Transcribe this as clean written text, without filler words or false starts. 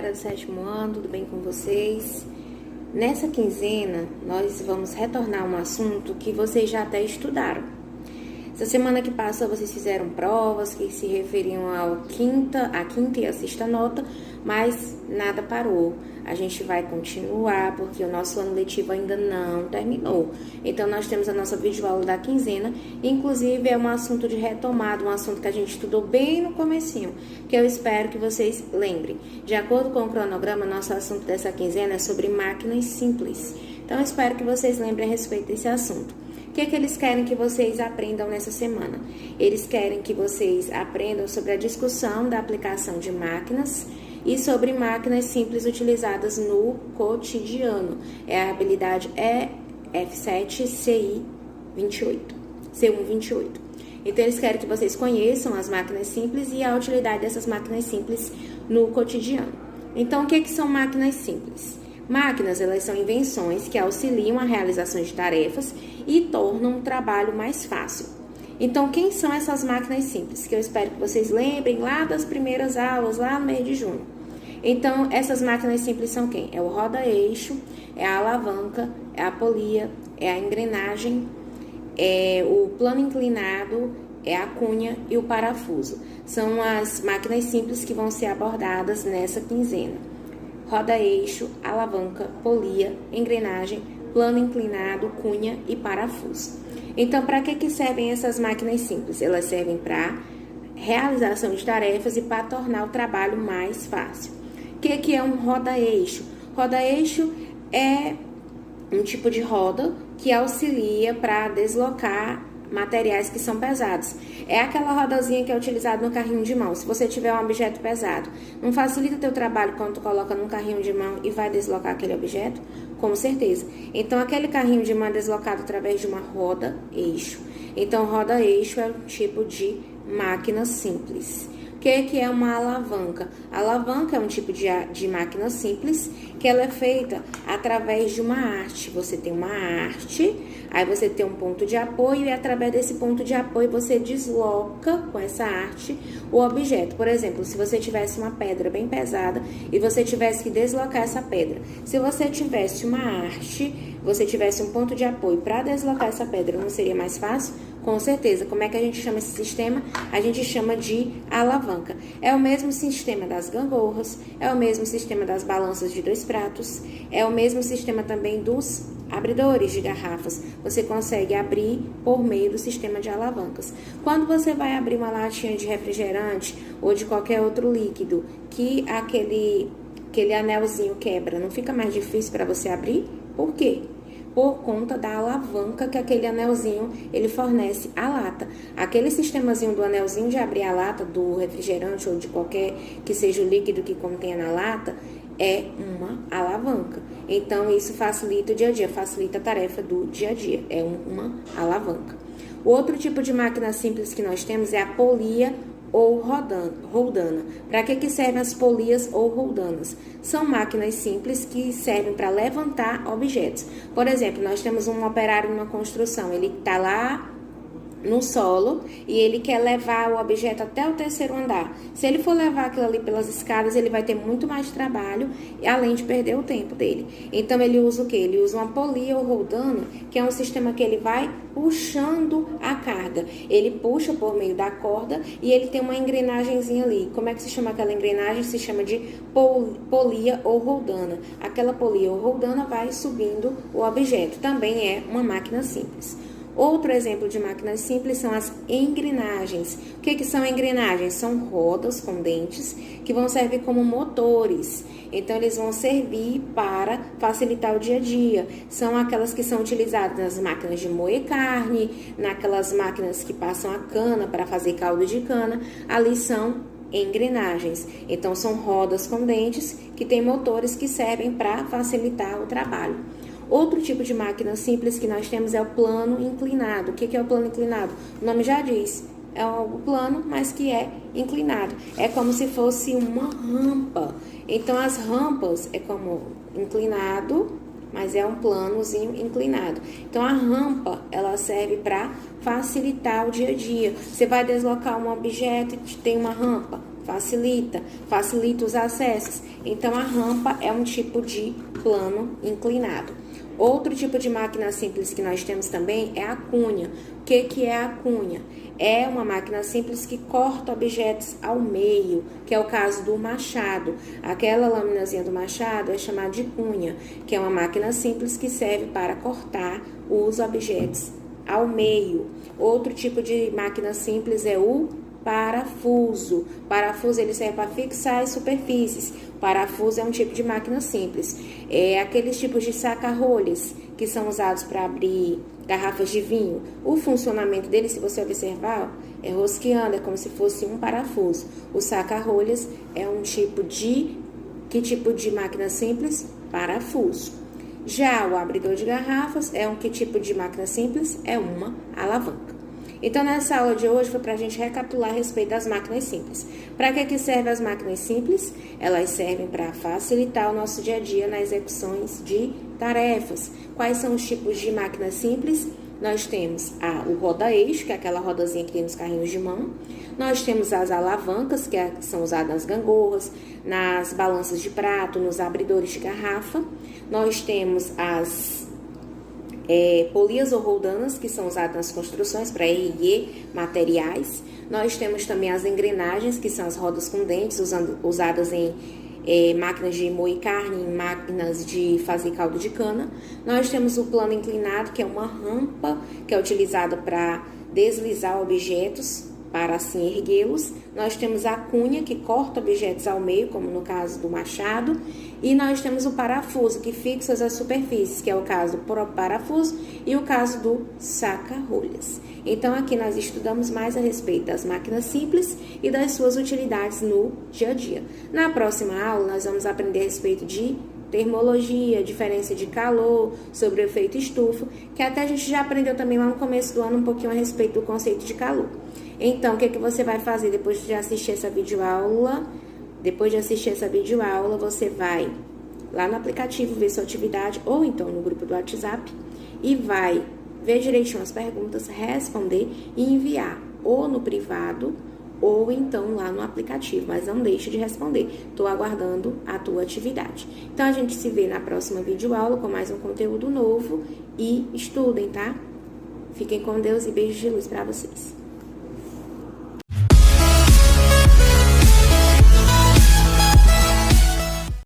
galera do 7º ano, tudo bem com vocês? Nessa quinzena, nós vamos retornar a um assunto que vocês já até estudaram. Essa semana que passou, vocês fizeram provas que se referiam à quinta e à sexta nota, mas nada parou. A gente vai continuar porque o nosso ano letivo ainda não terminou. Então, nós temos a nossa videoaula da quinzena, inclusive é um assunto de retomada, um assunto que a gente estudou bem no comecinho, que eu espero que vocês lembrem. De acordo com o cronograma, nosso assunto dessa quinzena é sobre máquinas simples. Então, eu espero que vocês lembrem a respeito desse assunto. O que é que eles querem que vocês aprendam nessa semana? Eles querem que vocês aprendam sobre a discussão da aplicação de máquinas e sobre máquinas simples utilizadas no cotidiano. É a habilidade EF7 C128. Então, eles querem que vocês conheçam as máquinas simples e a utilidade dessas máquinas simples no cotidiano. Então, o que são máquinas simples? Máquinas, elas são invenções que auxiliam a realização de tarefas e tornam o trabalho mais fácil. Então, quem são essas máquinas simples? Que eu espero que vocês lembrem lá das primeiras aulas, lá no mês de junho. Então, essas máquinas simples são quem? É o roda-eixo, é a alavanca, é a polia, é a engrenagem, é o plano inclinado, é a cunha e o parafuso. São as máquinas simples que vão ser abordadas nessa quinzena. Roda-eixo, alavanca, polia, engrenagem, plano inclinado, cunha e parafuso. Então, para que servem essas máquinas simples? Elas servem para realização de tarefas e para tornar o trabalho mais fácil. O que é um roda-eixo? Roda-eixo é um tipo de roda que auxilia para deslocar materiais que são pesados. É aquela rodazinha que é utilizada no carrinho de mão. Se você tiver um objeto pesado, não facilita o teu trabalho quando tu coloca num carrinho de mão e vai deslocar aquele objeto? Com certeza. Então, aquele carrinho de mão é deslocado através de uma roda-eixo. Então, roda-eixo é um tipo de máquina simples. O que é uma alavanca? A alavanca é um tipo de máquina simples que ela é feita através de uma haste. Você tem uma haste, aí você tem um ponto de apoio e através desse ponto de apoio você desloca com essa haste o objeto. Por exemplo, se você tivesse uma pedra bem pesada e você tivesse que deslocar essa pedra. Se você tivesse uma haste, você tivesse um ponto de apoio para deslocar essa pedra, não seria mais fácil? Com certeza. Como é que a gente chama esse sistema? A gente chama de alavanca. É o mesmo sistema das gangorras, é o mesmo sistema das balanças de 2 pratos, é o mesmo sistema também dos abridores de garrafas. Você consegue abrir por meio do sistema de alavancas. Quando você vai abrir uma latinha de refrigerante ou de qualquer outro líquido que aquele anelzinho quebra, não fica mais difícil para você abrir? Por quê? Por conta da alavanca que aquele anelzinho ele fornece à lata. Aquele sistemazinho do anelzinho de abrir a lata do refrigerante ou de qualquer que seja o líquido que contenha na lata é uma alavanca. Então, isso facilita o dia a dia, facilita a tarefa do dia a dia. É uma alavanca. O outro tipo de máquina simples que nós temos é a polia ou roldana. Para que servem as polias ou roldanas? São máquinas simples que servem para levantar objetos. Por exemplo, nós temos um operário numa construção, ele está lá no solo e ele quer levar o objeto até o 3º andar. Se ele for levar aquilo ali pelas escadas, ele vai ter muito mais trabalho, além de perder o tempo dele. Então, ele usa o quê? Ele usa uma polia ou roldana, que é um sistema que ele vai puxando a carga. Ele puxa por meio da corda e ele tem uma engrenagemzinha ali. Como é que se chama aquela engrenagem? Se chama de polia ou roldana. Aquela polia ou roldana vai subindo o objeto. Também é uma máquina simples. Outro exemplo de máquinas simples são as engrenagens. O que são engrenagens? São rodas com dentes que vão servir como motores. Então, eles vão servir para facilitar o dia a dia. São aquelas que são utilizadas nas máquinas de moer carne, naquelas máquinas que passam a cana para fazer caldo de cana. Ali são engrenagens. Então, são rodas com dentes que têm motores que servem para facilitar o trabalho. Outro tipo de máquina simples que nós temos é o plano inclinado. O que é o plano inclinado? O nome já diz, é algo plano, mas que é inclinado. É como se fosse uma rampa. Então, as rampas é como inclinado, mas é um planozinho inclinado. Então, a rampa, ela serve para facilitar o dia a dia. Você vai deslocar um objeto e tem uma rampa. facilita os acessos. Então, a rampa é um tipo de plano inclinado. Outro tipo de máquina simples que nós temos também é a cunha. O que é a cunha? É uma máquina simples que corta objetos ao meio, que é o caso do machado. Aquela laminazinha do machado é chamada de cunha, que é uma máquina simples que serve para cortar os objetos ao meio. Outro tipo de máquina simples é o parafuso. Parafuso ele serve para fixar as superfícies. Parafuso é um tipo de máquina simples. É aqueles tipos de saca-rolhas que são usados para abrir garrafas de vinho. O funcionamento dele, se você observar, é rosqueando, é como se fosse um parafuso. O saca-rolhas é um tipo de... Que tipo de máquina simples? Parafuso. Já o abridor de garrafas é que tipo de máquina simples? É uma alavanca. Então, nessa aula de hoje foi para a gente recapitular a respeito das máquinas simples. Para que servem as máquinas simples? Elas servem para facilitar o nosso dia a dia nas execuções de tarefas. Quais são os tipos de máquinas simples? Nós temos o roda-eixo, que é aquela rodazinha que tem nos carrinhos de mão. Nós temos as alavancas, que são usadas nas gangorras, nas balanças de prato, nos abridores de garrafa. Nós temos as polias ou roldanas, que são usadas nas construções para erguer materiais. Nós temos também as engrenagens, que são as rodas com dentes, usadas em máquinas de moer carne, em máquinas de fazer caldo de cana. Nós temos o plano inclinado, que é uma rampa que é utilizada para deslizar objetos, para assim erguê-los. Nós temos a cunha, que corta objetos ao meio, como no caso do machado. E nós temos o parafuso, que fixa as superfícies, que é o caso do parafuso e o caso do saca-rolhas. Então, aqui nós estudamos mais a respeito das máquinas simples e das suas utilidades no dia a dia. Na próxima aula, nós vamos aprender a respeito de termologia, diferença de calor, sobre o efeito estufa, que até a gente já aprendeu também lá no começo do ano um pouquinho a respeito do conceito de calor. Então, o que você vai fazer depois de assistir essa videoaula? Depois de assistir essa videoaula, você vai lá no aplicativo ver sua atividade ou então no grupo do WhatsApp e vai ver direitinho as perguntas, responder e enviar ou no privado ou então lá no aplicativo, mas não deixe de responder. Estou aguardando a tua atividade. Então, a gente se vê na próxima videoaula com mais um conteúdo novo e estudem, tá? Fiquem com Deus e beijos de luz para vocês.